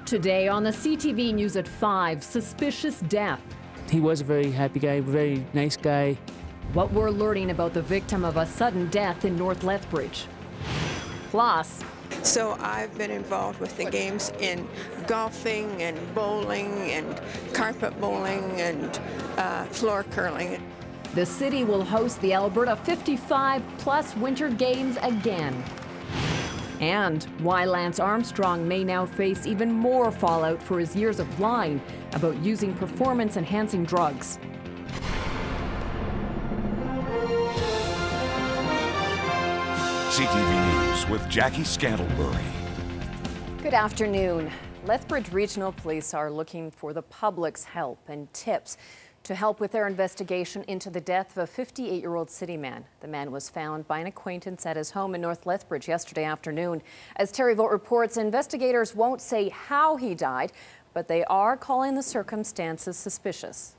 Today on the CTV News at 5, suspicious death. He was a very happy guy, very nice guy. What we're learning about the victim of a sudden death in North Lethbridge. Plus, so I've been involved with the games in golfing and bowling and carpet bowling and floor curling. The city will host the Alberta 55-plus Winter Games again. And why Lance Armstrong may now face even more fallout for his years of lying about using performance-enhancing drugs. CTV News with Jackie Scantlebury. Good afternoon. Lethbridge Regional Police are looking for the public's help and tips to help with their investigation into the death of a 58-year-old city man. The man was found by an acquaintance at his home in North Lethbridge yesterday afternoon. As Terry Vogt reports, investigators won't say how he died, but they are calling the circumstances suspicious.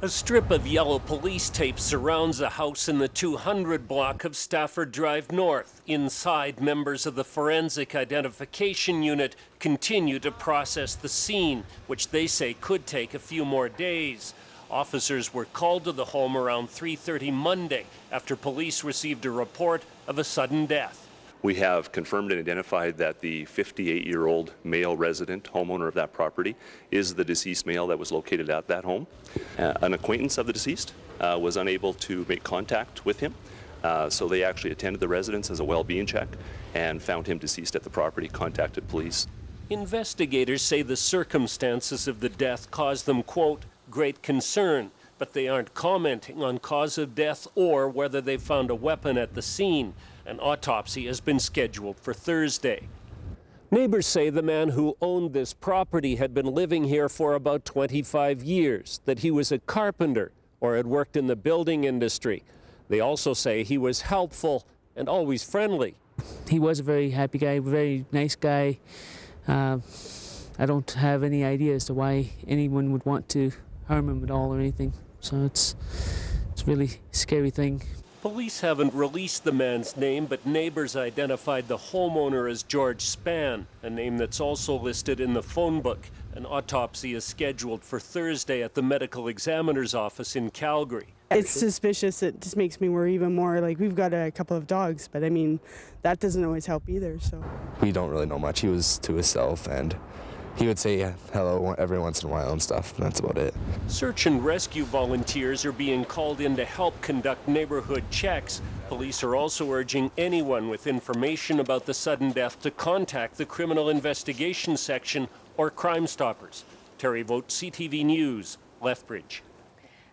A strip of yellow police tape surrounds a house in the 200 block of Stafford Drive North. Inside, members of the Forensic Identification Unit continue to process the scene, which they say could take a few more days. Officers were called to the home around 3:30 Monday after police received a report of a sudden death. We have confirmed and identified that the 58-year-old male resident, homeowner of that property, is the deceased male that was located at that home. An acquaintance of the deceased was unable to make contact with him, so they actually attended the residence as a well-being check and found him deceased at the property, contacted police. Investigators say the circumstances of the death caused them, quote, great concern, but they aren't commenting on cause of death or whether they found a weapon at the scene. An autopsy has been scheduled for Thursday. Neighbors say the man who owned this property had been living here for about 25 years, that he was a carpenter or had worked in the building industry. They also say he was helpful and always friendly. He was a very happy guy, very nice guy. I don't have any idea as to why anyone would want to harm him at all or anything. So it's a really scary thing. Police haven't released the man's name, but neighbors identified the homeowner as George Spann, a name that's also listed in the phone book. An autopsy is scheduled for Thursday at the medical examiner's office in Calgary. It's suspicious. It just makes me worry even more. Like, we've got a couple of dogs, but I mean, that doesn't always help either, so. We don't really know much. He was to himself, and he would say hello every once in a while and stuff, and that's about it. Search and rescue volunteers are being called in to help conduct neighborhood checks. Police are also urging anyone with information about the sudden death to contact the Criminal Investigation Section or Crime Stoppers. Terry Vogt, CTV News, Lethbridge.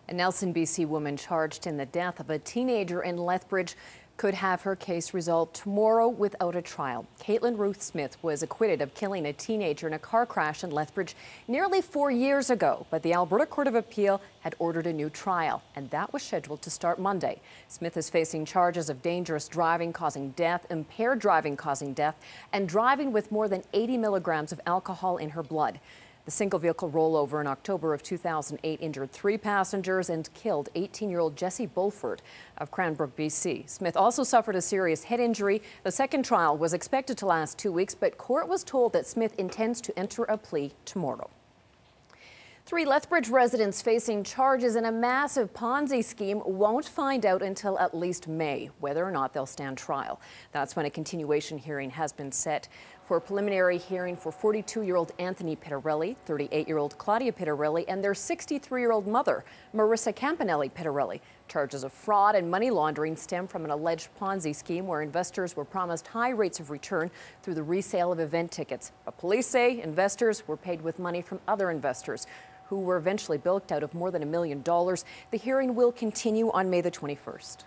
A Nelson, BC woman charged in the death of a teenager in Lethbridge could have her case resolved tomorrow without a trial. Caitlin Ruth Smith was acquitted of killing a teenager in a car crash in Lethbridge nearly 4 years ago, but the Alberta Court of Appeal had ordered a new trial, and that was scheduled to start Monday. Smith is facing charges of dangerous driving causing death, impaired driving causing death, and driving with more than 80 milligrams of alcohol in her blood. The single vehicle rollover in October of 2008 injured 3 passengers and killed 18-year-old Jesse Bulford of Cranbrook, BC. Smith also suffered a serious head injury. The second trial was expected to last 2 weeks, but court was told that Smith intends to enter a plea tomorrow. 3 Lethbridge residents facing charges in a massive Ponzi scheme won't find out until at least May whether or not they'll stand trial. That's when a continuation hearing has been set for a preliminary hearing for 42-year-old Anthony Pittarelli, 38-year-old Claudia Pittarelli, and their 63-year-old mother, Marissa Campanelli Pittarelli. Charges of fraud and money laundering stem from an alleged Ponzi scheme where investors were promised high rates of return through the resale of event tickets. But police say investors were paid with money from other investors who were eventually bilked out of more than $1 million. The hearing will continue on May the 21st.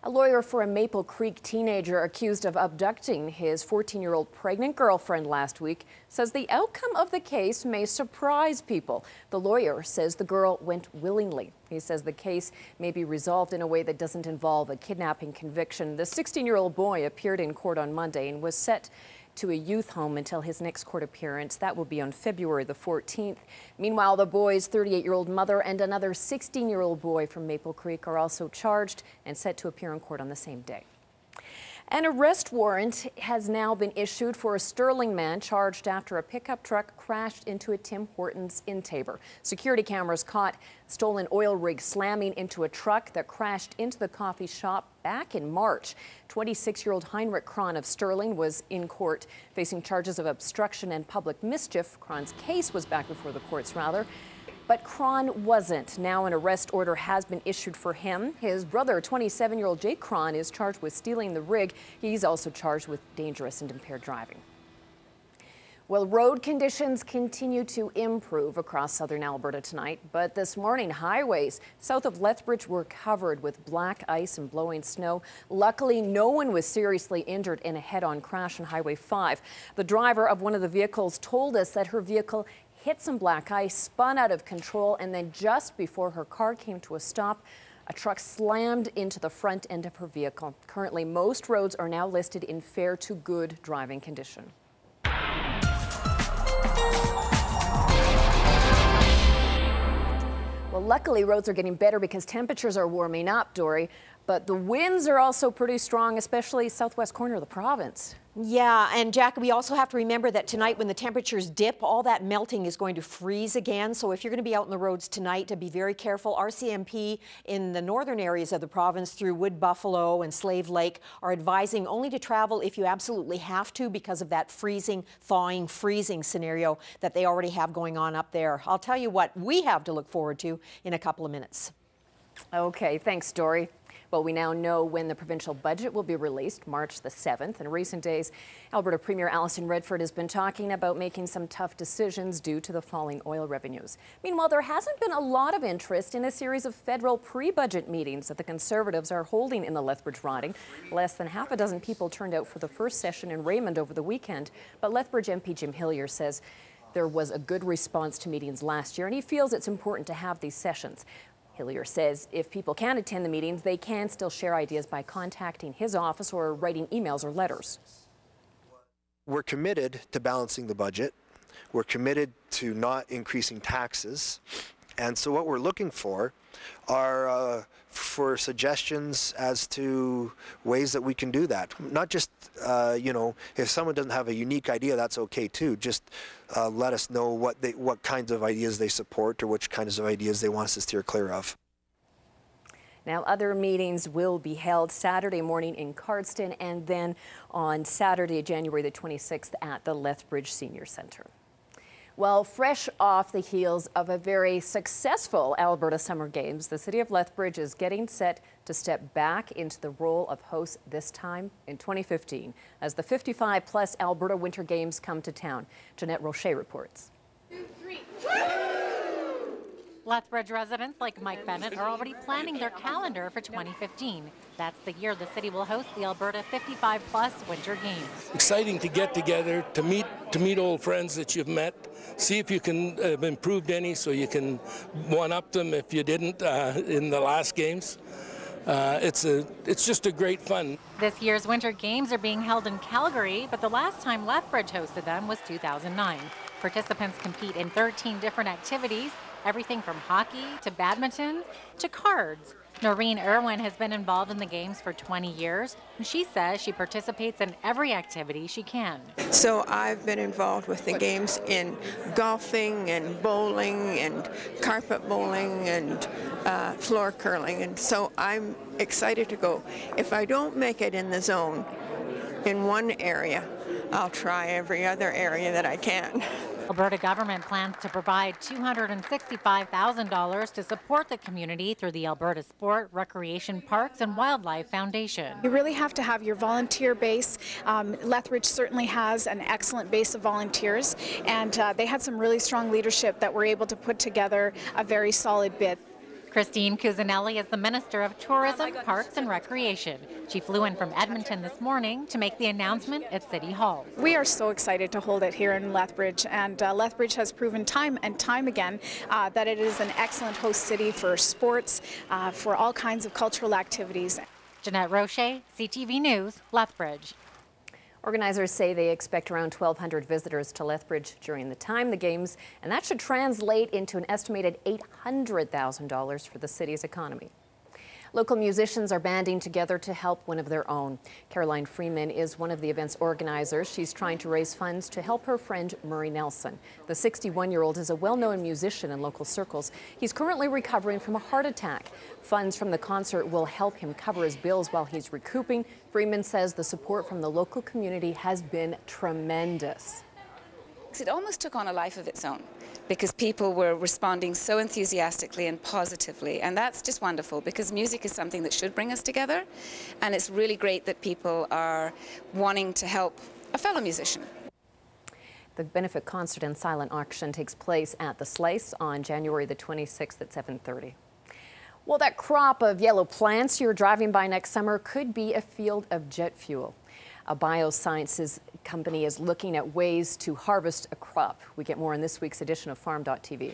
A lawyer for a Maple Creek teenager accused of abducting his 14-year-old pregnant girlfriend last week says the outcome of the case may surprise people. The lawyer says the girl went willingly. He says the case may be resolved in a way that doesn't involve a kidnapping conviction. The 16-year-old boy appeared in court on Monday and was set to a youth home until his next court appearance. That will be on February the 14th. Meanwhile, the boy's 38-year-old mother and another 16-year-old boy from Maple Creek are also charged and set to appear in court on the same day. An arrest warrant has now been issued for a Sterling man charged after a pickup truck crashed into a Tim Hortons in Taber. Security cameras caught a stolen oil rig slamming into a truck that crashed into the coffee shop back in March. 26-year-old Heinrich Kron of Sterling was in court facing charges of obstruction and public mischief. Kron's case was back before the courts, but Kron wasn't. Now an arrest order has been issued for him. His brother, 27-year-old Jake Kron, is charged with stealing the rig. He's also charged with dangerous and impaired driving. Well, road conditions continue to improve across southern Alberta tonight, but this morning highways south of Lethbridge were covered with black ice and blowing snow. Luckily, no one was seriously injured in a head-on crash on Highway 5. The driver of one of the vehicles told us that her vehicle hit some black ice, spun out of control, and then just before her car came to a stop, a truck slammed into the front end of her vehicle. Currently, most roads are now listed in fair to good driving condition. Well, luckily, roads are getting better because temperatures are warming up, Dory, but the winds are also pretty strong, especially southwest corner of the province. Yeah, and Jack, we also have to remember that tonight when the temperatures dip, all that melting is going to freeze again. So if you're going to be out on the roads tonight, to be very careful. RCMP in the northern areas of the province through Wood Buffalo and Slave Lake are advising only to travel if you absolutely have to because of that freezing, thawing, freezing scenario that they already have going on up there. I'll tell you what we have to look forward to in a couple of minutes. Okay, thanks, Dory. Well, we now know when the provincial budget will be released, March the 7th. In recent days, Alberta Premier Alison Redford has been talking about making some tough decisions due to the falling oil revenues. Meanwhile, there hasn't been a lot of interest in a series of federal pre-budget meetings that the Conservatives are holding in the Lethbridge riding. Less than half a dozen people turned out for the first session in Raymond over the weekend. But Lethbridge MP Jim Hillier says there was a good response to meetings last year, and he feels it's important to have these sessions. Hillier says if people can't attend the meetings, they can still share ideas by contacting his office or writing emails or letters. We're committed to balancing the budget. We're committed to not increasing taxes. And so what we're looking for are for suggestions as to ways that we can do that. Not just, you know, if someone doesn't have a unique idea, that's okay too. Just let us know what kinds of ideas they support or which kinds of ideas they want us to steer clear of. Now, other meetings will be held Saturday morning in Cardston and then on Saturday, January the 26th at the Lethbridge Senior Centre. Well, fresh off the heels of a very successful Alberta Summer Games, the city of Lethbridge is getting set to step back into the role of host this time in 2015 as the 55-plus Alberta Winter Games come to town. Jeanette Rocher reports. 2, 3. Lethbridge residents like Mike Bennett are already planning their calendar for 2015. That's the year the city will host the Alberta 55-plus Winter Games. Exciting to get together, to meet old friends that you've met, see if you can have improved any so you can one-up them if you didn't in the last games. It's just a great fun. This year's Winter Games are being held in Calgary, but the last time Lethbridge hosted them was 2009. Participants compete in 13 different activities, everything from hockey to badminton to cards. Noreen Irwin has been involved in the games for 20 years, and she says she participates in every activity she can. So I've been involved with the games in golfing and bowling and carpet bowling and floor curling, and so I'm excited to go. If I don't make it in the zone in one area, I'll try every other area that I can. Alberta government plans to provide $265,000 to support the community through the Alberta Sport, Recreation, Parks and Wildlife Foundation. You really have to have your volunteer base. Lethbridge certainly has an excellent base of volunteers, and they had some really strong leadership that were able to put together a very solid bid. Christine Cusinelli is the Minister of Tourism, Parks and Recreation. She flew in from Edmonton this morning to make the announcement at City Hall. We are so excited to hold it here in Lethbridge, and Lethbridge has proven time and time again that it is an excellent host city for sports, for all kinds of cultural activities. Jeanette Rocher, CTV News, Lethbridge. Organizers say they expect around 1,200 visitors to Lethbridge during the time the games, and that should translate into an estimated $800,000 for the city's economy. Local musicians are banding together to help one of their own. Caroline Freeman is one of the event's organizers. She's trying to raise funds to help her friend Murray Nelson. The 61-year-old is a well-known musician in local circles. He's currently recovering from a heart attack. Funds from the concert will help him cover his bills while he's recouping. Freeman says the support from the local community has been tremendous. It almost took on a life of its own because people were responding so enthusiastically and positively, and that's just wonderful because music is something that should bring us together, and it's really great that people are wanting to help a fellow musician. The benefit concert and silent auction takes place at the Slice on January the 26th at 7:30. Well, that crop of yellow plants you're driving by next summer could be a field of jet fuel. A biosciences company is looking at ways to harvest a crop. We get more in this week's edition of Farm.tv.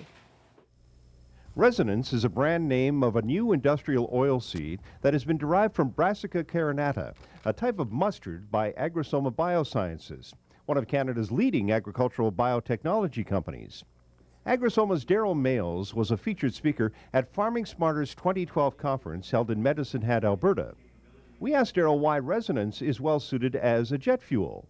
Resonance is a brand name of a new industrial oilseed that has been derived from Brassica carinata, a type of mustard by Agrosoma Biosciences, one of Canada's leading agricultural biotechnology companies. Agrosoma's Daryl Males was a featured speaker at Farming Smarter's 2012 conference held in Medicine Hat, Alberta. We asked Daryl why resonance is well suited as a jet fuel.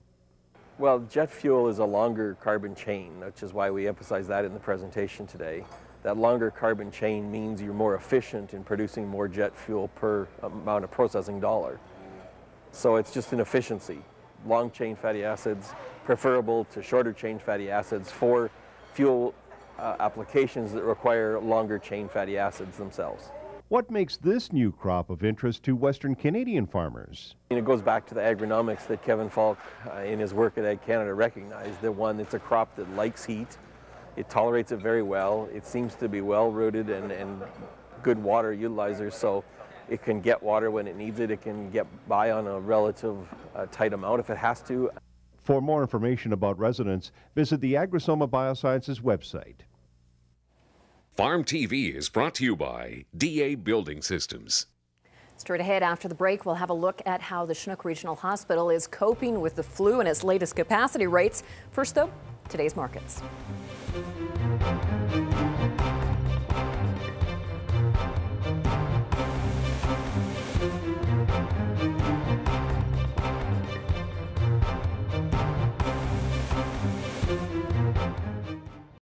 Well, jet fuel is a longer carbon chain, which is why we emphasize that in the presentation today. That longer carbon chain means you're more efficient in producing more jet fuel per amount of processing dollar. So it's just an efficiency. Long chain fatty acids preferable to shorter chain fatty acids for fuel applications that require longer chain fatty acids themselves. What makes this new crop of interest to Western Canadian farmers? And it goes back to the agronomics that Kevin Falk in his work at Ag Canada recognized. That one, it's a crop that likes heat, it tolerates it very well, it seems to be well rooted and good water utilizer, so it can get water when it needs it, it can get by on a relative tight amount if it has to. For more information about resonance, visit the Agrosoma Biosciences website. Farm TV is brought to you by DA Building Systems. Straight ahead after the break, we'll have a look at how the Chinook Regional Hospital is coping with the flu and its latest capacity rates. First, though, today's markets.